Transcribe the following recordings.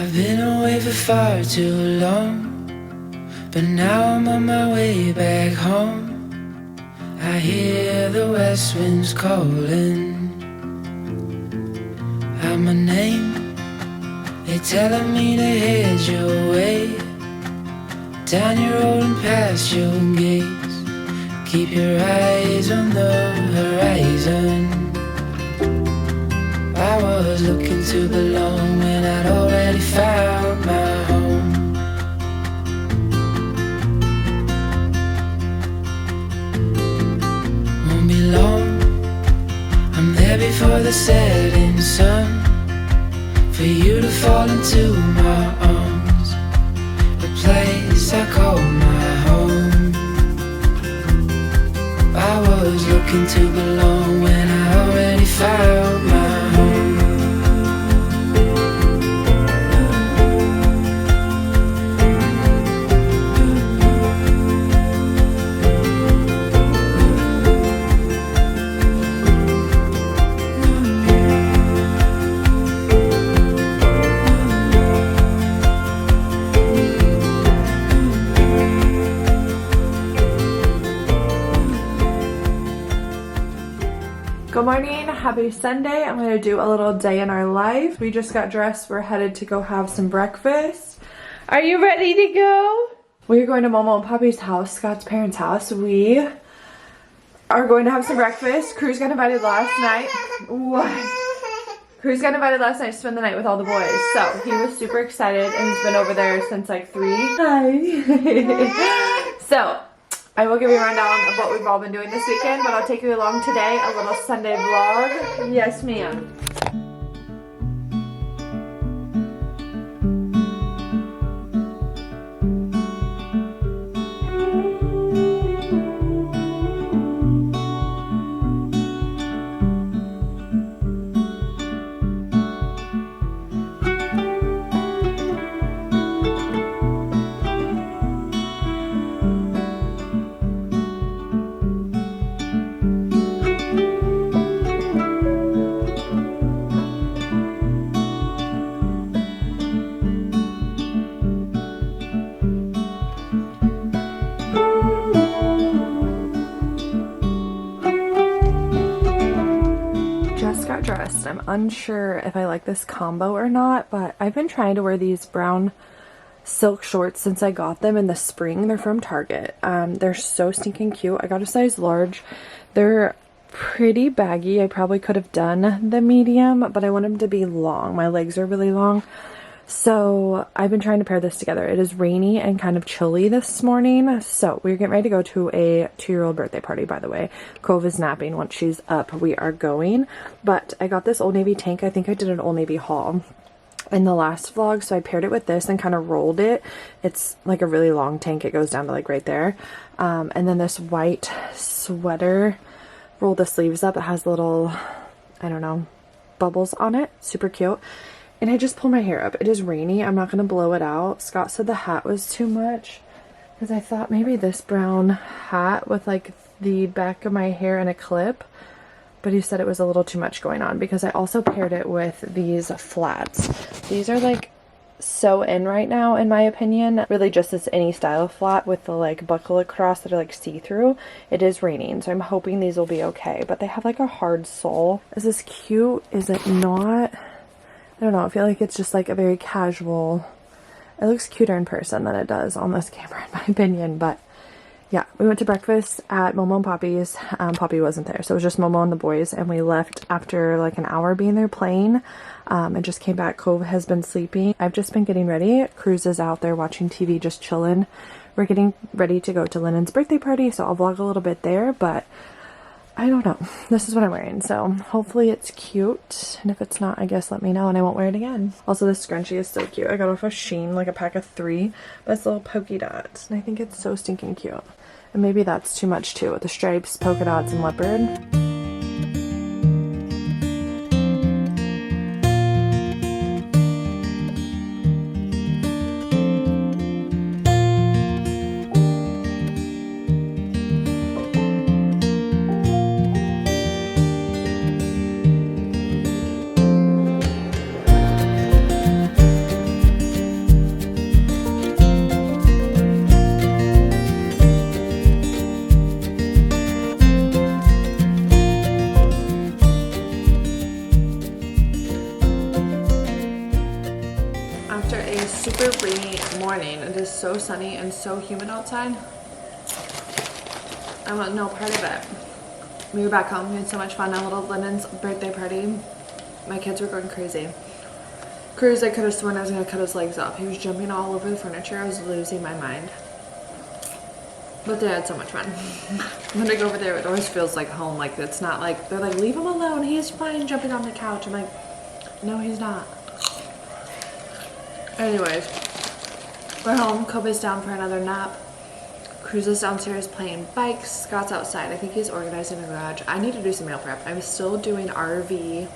I've been away for far too long, but now I'm on my way back home. I hear the west winds calling out my name. They're telling me to head your way, down your road and past your gates. Keep your eyes on the horizon. I was looking to belong when I'd already found my home. Won't be long, I'm there before the setting sun, for you to fall into my arms, a place I call my home. I was looking to belong when I already found my home. Good morning, happy Sunday. I'm going to do a little day in our life. We just got dressed, we're headed to go have some breakfast. Are you ready to go? We're going to Momo and Poppy's house, Scott's parents' house. We are going to have some breakfast. Cruz got invited last night. What? Cruz got invited last night to spend the night with all the boys. So he was super excited and he's been over there since like 3. Hi. So I will give you a rundown of what we've all been doing this weekend, but I'll take you along today, a little Sunday vlog. Yes, ma'am. Dressed. I'm unsure if I like this combo or not, but I've been trying to wear these brown silk shorts since I got them in the spring. They're from Target. They're so stinking cute. I got a size large. They're pretty baggy. I probably could have done the medium, but I want them to be long. My legs are really long. So I've been trying to pair this together. It is rainy and kind of chilly this morning. So we're getting ready to go to a 2-year-old birthday party, by the way. Cove is napping. Once she's up, we are going. But I got this Old Navy tank. I think I did an Old Navy haul in the last vlog. So I paired it with this and kind of rolled it. It's like a really long tank. It goes down to like right there. And then this white sweater, roll the sleeves up. It has little, I don't know, bubbles on it. Super cute. And I just pulled my hair up. It is rainy. I'm not going to blow it out. Scott said the hat was too much, because I thought maybe this brown hat with like the back of my hair and a clip, but he said it was a little too much going on, because I also paired it with these flats. These are like so in right now, in my opinion. Really just this any style flat with the like buckle across that are like see-through. It is raining, so I'm hoping these will be okay, but they have like a hard sole. Is this cute? Is it not? I don't know, I feel like it's just like a very casual, it looks cuter in person than it does on this camera in my opinion. But yeah, we went to breakfast at Momo and Poppy's. Poppy wasn't there, so it was just Momo and the boys, and we left after like an hour being there playing, and just came back. Cove has been sleeping. I've just been getting ready. Cruz is out there watching TV, just chilling. We're getting ready to go to Lennon's birthday party, so I'll vlog a little bit there, but I don't know. This is what I'm wearing, so hopefully it's cute. And if it's not, I guess let me know and I won't wear it again. Also, this scrunchie is so cute. I got off of Shein, like a pack of 3, but it's little polka dots. And I think it's so stinking cute. And maybe that's too much too, with the stripes, polka dots, and leopard. After a super rainy morning, it is so sunny and so humid outside. I want no part of it. We were back home. We had so much fun. Our little Lennon's birthday party. My kids were going crazy. Cruz, I could have sworn I was going to cut his legs off. He was jumping all over the furniture. I was losing my mind. But they had so much fun. When I go over there, it always feels like home. Like, it's not like, they're like, leave him alone. He's fine jumping on the couch. I'm like, no, he's not. Anyways, we're home. Kobe's down for another nap. Cruz is downstairs playing bikes. Scott's outside. I think he's organizing the garage. I need to do some meal prep. I'm still doing RV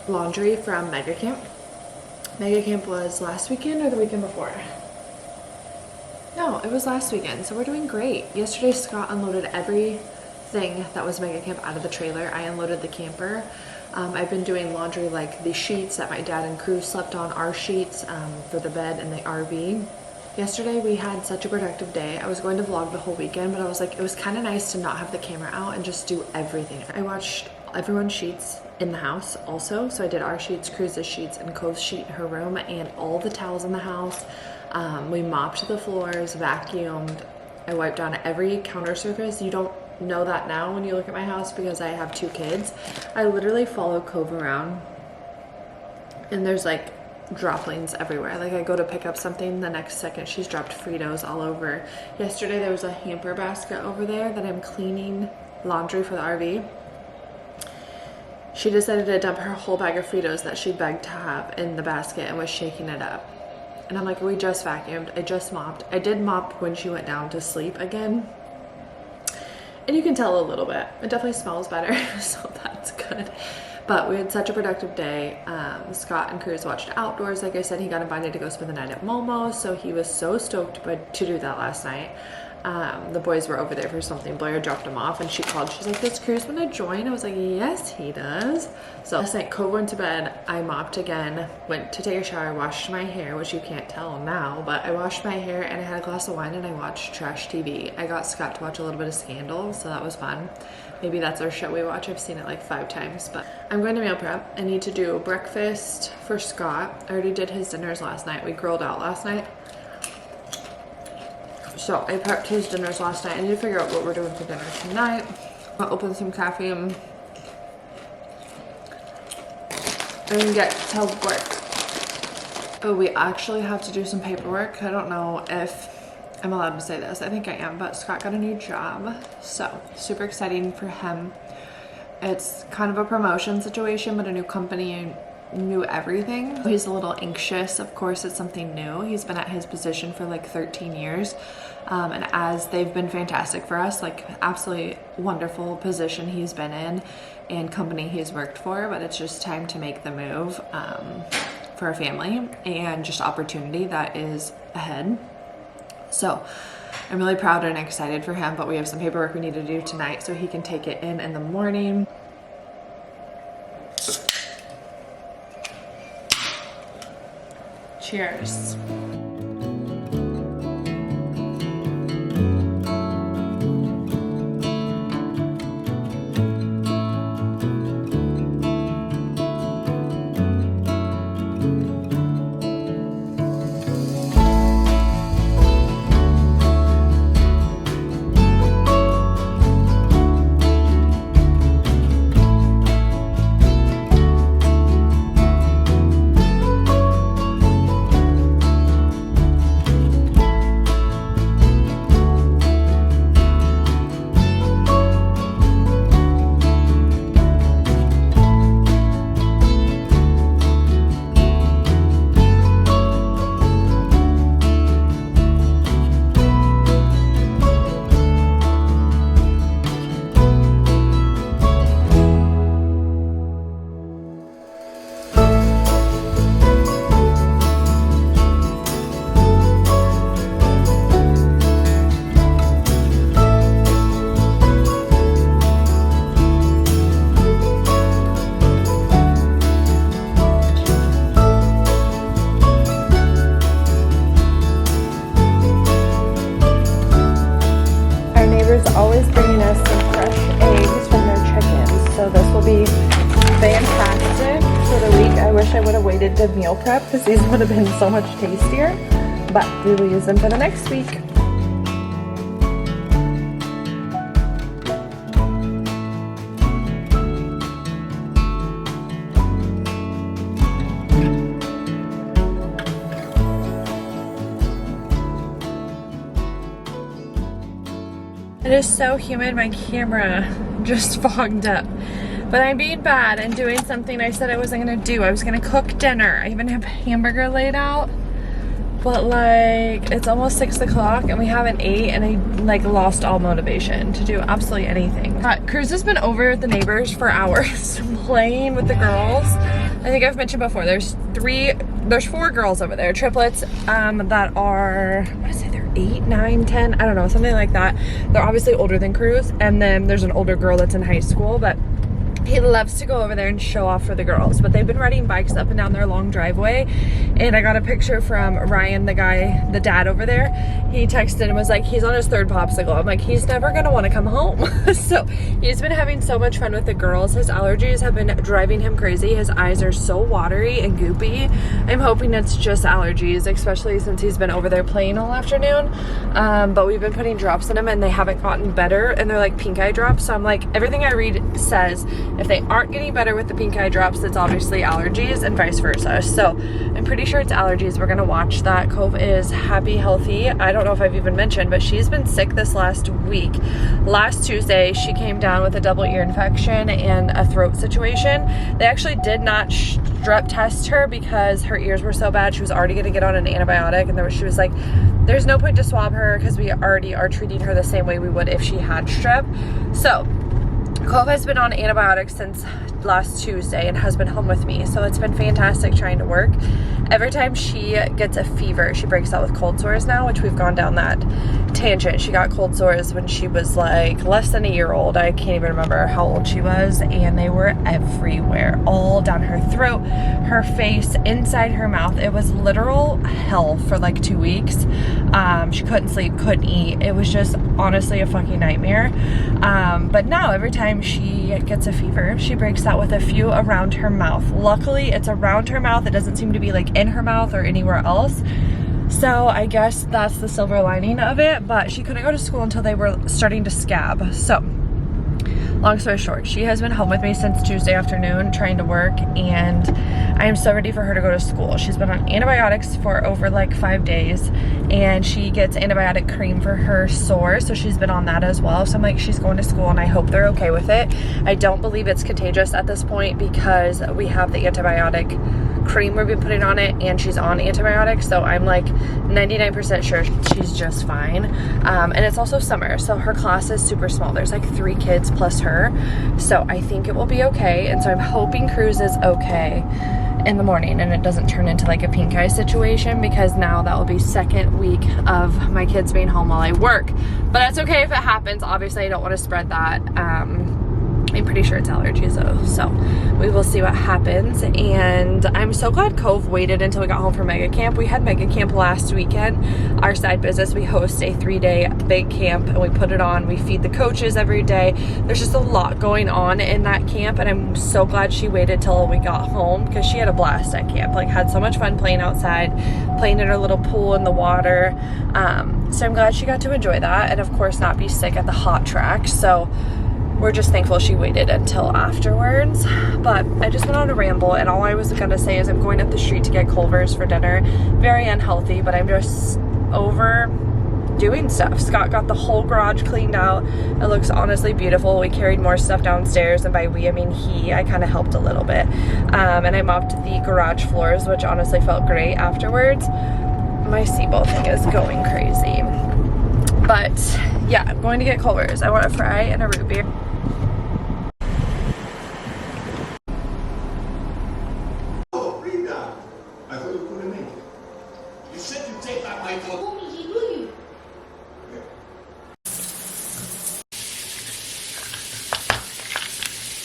laundry from Mega Camp. Mega Camp was last weekend or the weekend before? No, it was last weekend. So we're doing great. Yesterday, Scott unloaded everything that was Mega Camp out of the trailer. I unloaded the camper. I've been doing laundry, like the sheets that my dad and Cruz slept on, our sheets for the bed and the RV. Yesterday we had such a productive day. I was going to vlog the whole weekend, but I was like, it was kind of nice to not have the camera out and just do everything. I watched everyone's sheets in the house also. So I did our sheets, Cruz's sheets, and Cove's sheet in her room, and all the towels in the house. We mopped the floors, vacuumed. I wiped down every counter surface. You don't know that now when you look at my house because I have 2 kids. I literally follow Cove around and there's like droplings everywhere. Like, I go to pick up something, the next second she's dropped Fritos all over. Yesterday there was a hamper basket over there that I'm cleaning laundry for the RV. She decided to dump her whole bag of Fritos that she begged to have in the basket and was shaking it up. And I'm like, we just vacuumed, I just mopped. I did mop when she went down to sleep again. And you can tell a little bit. It definitely smells better, so that's good. But we had such a productive day. Scott and Cruz watched outdoors. Like I said, he got invited to go spend the night at Momo, so he was so stoked to do that last night. The boys were over there for something. Blair dropped him off and she called. She's like, does Cruz want to join? I was like, yes, he does. So last night, Cove went to bed. I mopped again, went to take a shower, washed my hair, which you can't tell now, but I washed my hair and I had a glass of wine and I watched trash TV. I got Scott to watch a little bit of Scandal, so that was fun. Maybe that's our show we watch. I've seen it like 5 times, but I'm going to meal prep. I need to do breakfast for Scott. I already did his dinners last night. We grilled out last night. So I prepped his dinners last night. I need to figure out what we're doing for dinner tonight. I'll open some caffeine and get to work. Oh, we actually have to do some paperwork. I don't know if I'm allowed to say this. I think I am, but Scott got a new job. So super exciting for him. It's kind of a promotion situation, but a new company and new everything. He's a little anxious. Of course, it's something new. He's been at his position for like 13 years. And as they've been fantastic for us, like absolutely wonderful position he's been in and company he's worked for, but it's just time to make the move for a family and just opportunity that is ahead. So I'm really proud and excited for him, but we have some paperwork we need to do tonight so he can take it in the morning. Cheers. needed to meal prep because these would have been so much tastier, but we will use them for the next week. It is so humid, my camera just fogged up. But I'm being bad and doing something I said I wasn't gonna do. I was gonna cook dinner. I even have a hamburger laid out. But like, it's almost 6 o'clock and we haven't ate, and I like lost all motivation to do absolutely anything. Cruz has been over at the neighbors for hours playing with the girls. I think I've mentioned before, there's 4 girls over there, triplets, that are, what is it, they're 8, 9, 10, I don't know, something like that. They're obviously older than Cruz, and then there's an older girl that's in high school, but he loves to go over there and show off for the girls. But they've been riding bikes up and down their long driveway, and I got a picture from Ryan, the guy, the dad over there. He texted and was like, he's on his 3rd popsicle. I'm like, he's never gonna want to come home. So he's been having so much fun with the girls. His allergies have been driving him crazy. His eyes are so watery and goopy. I'm hoping it's just allergies, especially since he's been over there playing all afternoon. But we've been putting drops in him and they haven't gotten better, and they're like pink eye drops. So I'm like, everything I read says if they aren't getting better with the pink eye drops, it's obviously allergies, and vice versa. So I'm pretty sure it's allergies. We're gonna watch that. Cove is happy, healthy. I don't know if I've even mentioned, but she's been sick this last week. Last Tuesday, she came down with a double ear infection and a throat situation. They actually did not strep test her because her ears were so bad. She was already gonna get on an antibiotic, and she was like, there's no point to swab her because we already are treating her the same way we would if she had strep. So Cove has been on antibiotics since last Tuesday and has been home with me, so it's been fantastic trying to work. Every time she gets a fever, she breaks out with cold sores now, which we've gone down that tangent. She got cold sores when she was like less than a year old. I can't even remember how old she was, and they were everywhere, all down her throat, her face, inside her mouth. It was literal hell for like 2 weeks. She couldn't sleep, couldn't eat. It was just honestly a fucking nightmare. But now every time she gets a fever, she breaks out with a few around her mouth. Luckily, it's around her mouth. It doesn't seem to be like in her mouth or anywhere else. So I guess that's the silver lining of it, but she couldn't go to school until they were starting to scab. So long story short, she has been home with me since Tuesday afternoon trying to work, and I am so ready for her to go to school. She's been on antibiotics for over like 5 days, and she gets antibiotic cream for her sore, so she's been on that as well. So I'm like, she's going to school and I hope they're okay with it. I don't believe it's contagious at this point because we have the antibiotic cream we've been putting on it, and she's on antibiotics, so I'm like 99% sure she's just fine. And it's also summer, so her class is super small. There's like 3 kids plus her, so I think it will be okay. And so I'm hoping Cruz is okay in the morning and it doesn't turn into like a pink eye situation, because now that will be 2nd week of my kids being home while I work. But that's okay if it happens. Obviously I don't want to spread that. I'm pretty sure it's allergies though, so we will see what happens. And I'm so glad Cove waited until we got home from Mega Camp. We had Mega Camp last weekend. Our side business, we host a 3-day big camp and we put it on. We feed the coaches every day. There's just a lot going on in that camp, and I'm so glad she waited till we got home because she had a blast at camp. Like, had so much fun playing outside, playing in her little pool in the water. So I'm glad she got to enjoy that, and of course not be sick at the hot track. So we're just thankful she waited until afterwards. But I just went on a ramble, and all I was gonna say is I'm going up the street to get Culver's for dinner. Very unhealthy, but I'm just over doing stuff. Scott got the whole garage cleaned out. It looks honestly beautiful. We carried more stuff downstairs, and by we I mean he. I kind of helped a little bit. And I mopped the garage floors, which honestly felt great afterwards. My seatbelt thing is going crazy. But yeah, I'm going to get Culver's. I want a fry and a root beer.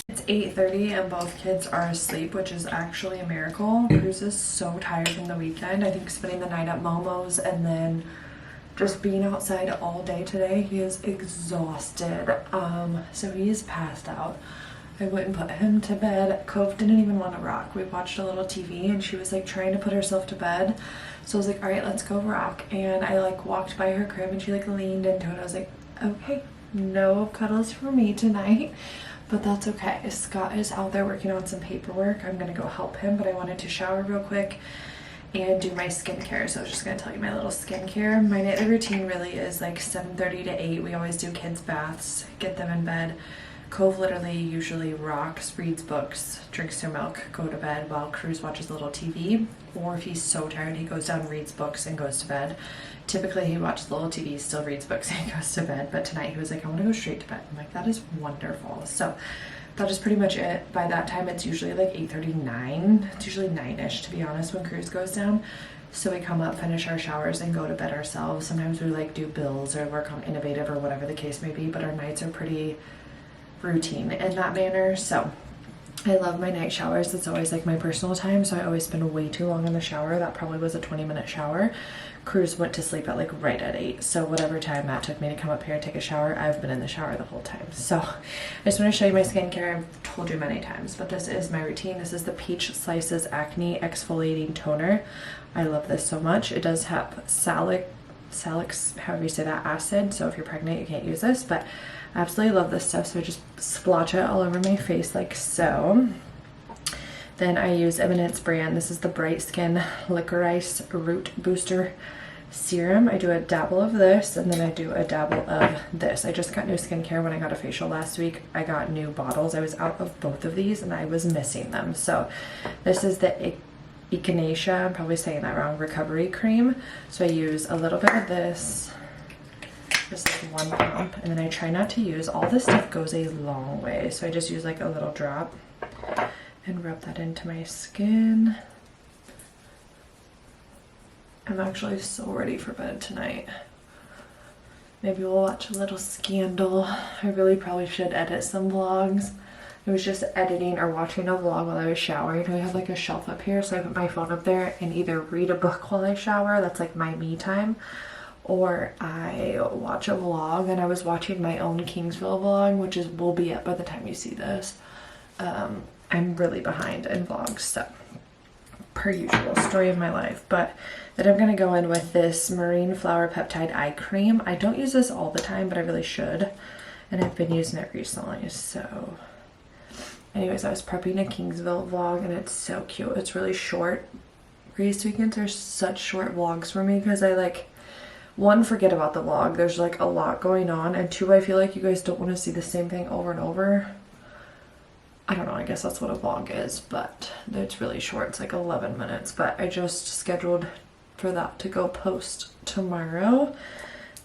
It's 8:30 and both kids are asleep, which is actually a miracle. Cruz is so tired from the weekend. I think spending the night at Momo's and then just being outside all day today. He is exhausted. So he is passed out. I wouldn't put him to bed. Cove didn't even want to rock. We watched a little TV and she was like trying to put herself to bed. So I was like, all right, let's go rock. And I like walked by her crib and she like leaned into it. I was like, okay, no cuddles for me tonight, but that's okay. Scott is out there working on some paperwork. I'm gonna go help him, but I wanted to shower real quick and do my skincare. So I was just gonna tell you my little skincare. My nightly routine really is like 7:30 to 8. We always do kids' baths, get them in bed. Cove literally usually rocks, reads books, drinks their milk, go to bed while Cruz watches a little TV. Or if he's so tired, he goes down, reads books, and goes to bed. Typically, he watches a little TV, still reads books, and goes to bed. But tonight, he was like, I want to go straight to bed. I'm like, that is wonderful. So that is pretty much it. By that time, it's usually like 8:39. It's usually 9-ish, to be honest, when Cruz goes down. So we come up, finish our showers, and go to bed ourselves. Sometimes we like do bills or work on innovative or whatever the case may be. But our nights are pretty routine in that manner. So I love my night showers. It's always like my personal time, so I always spend way too long in the shower. That probably was a 20-minute shower. Cruz went to sleep at like right at 8, so whatever time Matt took me to come up here and take a shower, I've been in the shower the whole time. So I just want to show you my skincare. I've told you many times, but this is my routine. This is the Peach Slices Acne Exfoliating Toner. I love this so much. It does have salicylic, however you say that, acid, so if you're pregnant you can't use this, but I absolutely love this stuff. So I just splotch it all over my face like so. Then I use Eminence brand. This is the Bright Skin Licorice Root Booster Serum. I do a dabble of this, and then I do a dabble of this. I just got new skincare when I got a facial last week. I got new bottles. I was out of both of these and I was missing them. So this is the Echinacea, I'm probably saying that wrong, recovery cream. So I use a little bit of this, just like 1 pump, and then I try not to use, all this stuff goes a long way, so I just use like a little drop and rub that into my skin. I'm actually so ready for bed tonight. Maybe we'll watch a little Scandal. I really probably should edit some vlogs. I was just editing or watching a vlog while I was showering. I have like a shelf up here, so I put my phone up there and either read a book while I shower, that's like my me time, or I watch a vlog. And I was watching my own Kingsville vlog, which will be up by the time you see this. I'm really behind in vlogs, so per usual, story of my life. But then I'm gonna go in with this Marine Flower Peptide Eye Cream. I don't use this all the time, but I really should, and I've been using it recently. So anyways, I was prepping a Kingsville vlog and it's so cute. It's really short. Race weekends are such short vlogs for me because I like, one, forget about the vlog. There's like a lot going on, and two, I feel like you guys don't want to see the same thing over and over. I don't know, I guess that's what a vlog is, but it's really short. It's like 11 minutes, but I just scheduled for that to go post tomorrow.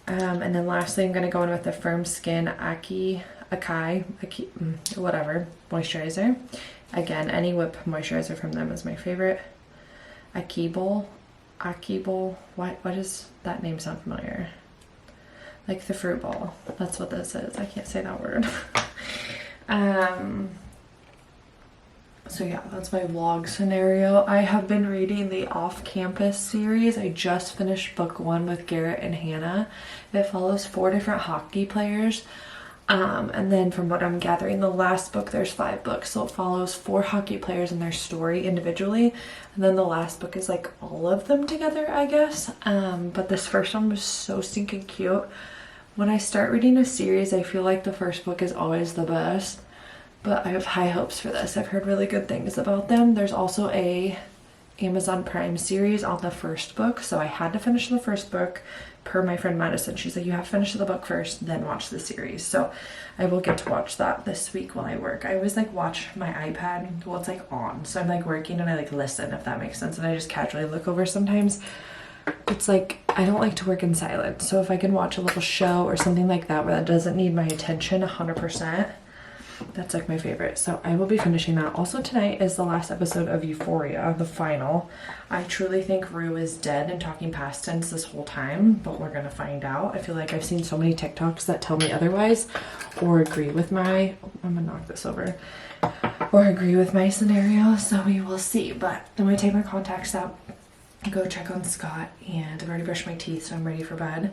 And then lastly, I'm going to go in with the Firm Skin Acai, whatever, moisturizer. Again, any whip moisturizer from them is my favorite. Akibol, what does that name sound familiar? Like the fruit ball. That's what this is. I can't say that word. So yeah, that's my vlog scenario. I have been reading the Off-Campus series. I just finished book 1 with Garrett and Hannah. It follows 4 different hockey players. And then from what I'm gathering, the last book, there's 5 books. So it follows 4 hockey players and their story individually. And then the last book is like all of them together, I guess. But this first one was so stinking cute. When I start reading a series, I feel like the first book is always the best. But I have high hopes for this. I've heard really good things about them. There's also a Amazon Prime series on the first book, so I had to finish the first book per my friend Madison. She's like, you have to finish the book first, then watch the series. So I will get to watch that this week while I work. I always like watch my iPad while it's like on. So I'm like working and I like listen, if that makes sense. And I just casually look over sometimes. It's like, I don't like to work in silence. So if I can watch a little show or something like that where that doesn't need my attention 100%, that's like my favorite. So I will be finishing that. Also tonight is the last episode of Euphoria, the final. I truly think Rue is dead and talking past tense this whole time, but we're gonna find out. I feel like I've seen so many TikToks that tell me otherwise, or agree with my, I'm gonna knock this over, or agree with my scenario, so we will see. But I'm gonna take my contacts out go check on Scott, and I've already brushed my teeth, so I'm ready for bed.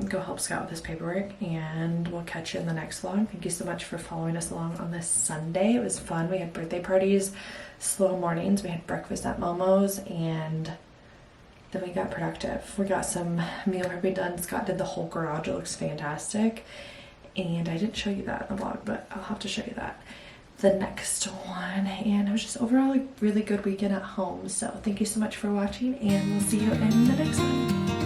Go help Scott with his paperwork, and we'll catch you in the next vlog. Thank you so much for following us along on this Sunday. It was fun. We had birthday parties, slow mornings, we had breakfast at Momo's, and then we got productive. We got some meal prepping done. Scott did the whole garage. It looks fantastic. And I didn't show you that in the vlog, but I'll have to show you that the next one. And it was just overall a really good weekend at home. So thank you so much for watching, and we'll see you in the next one.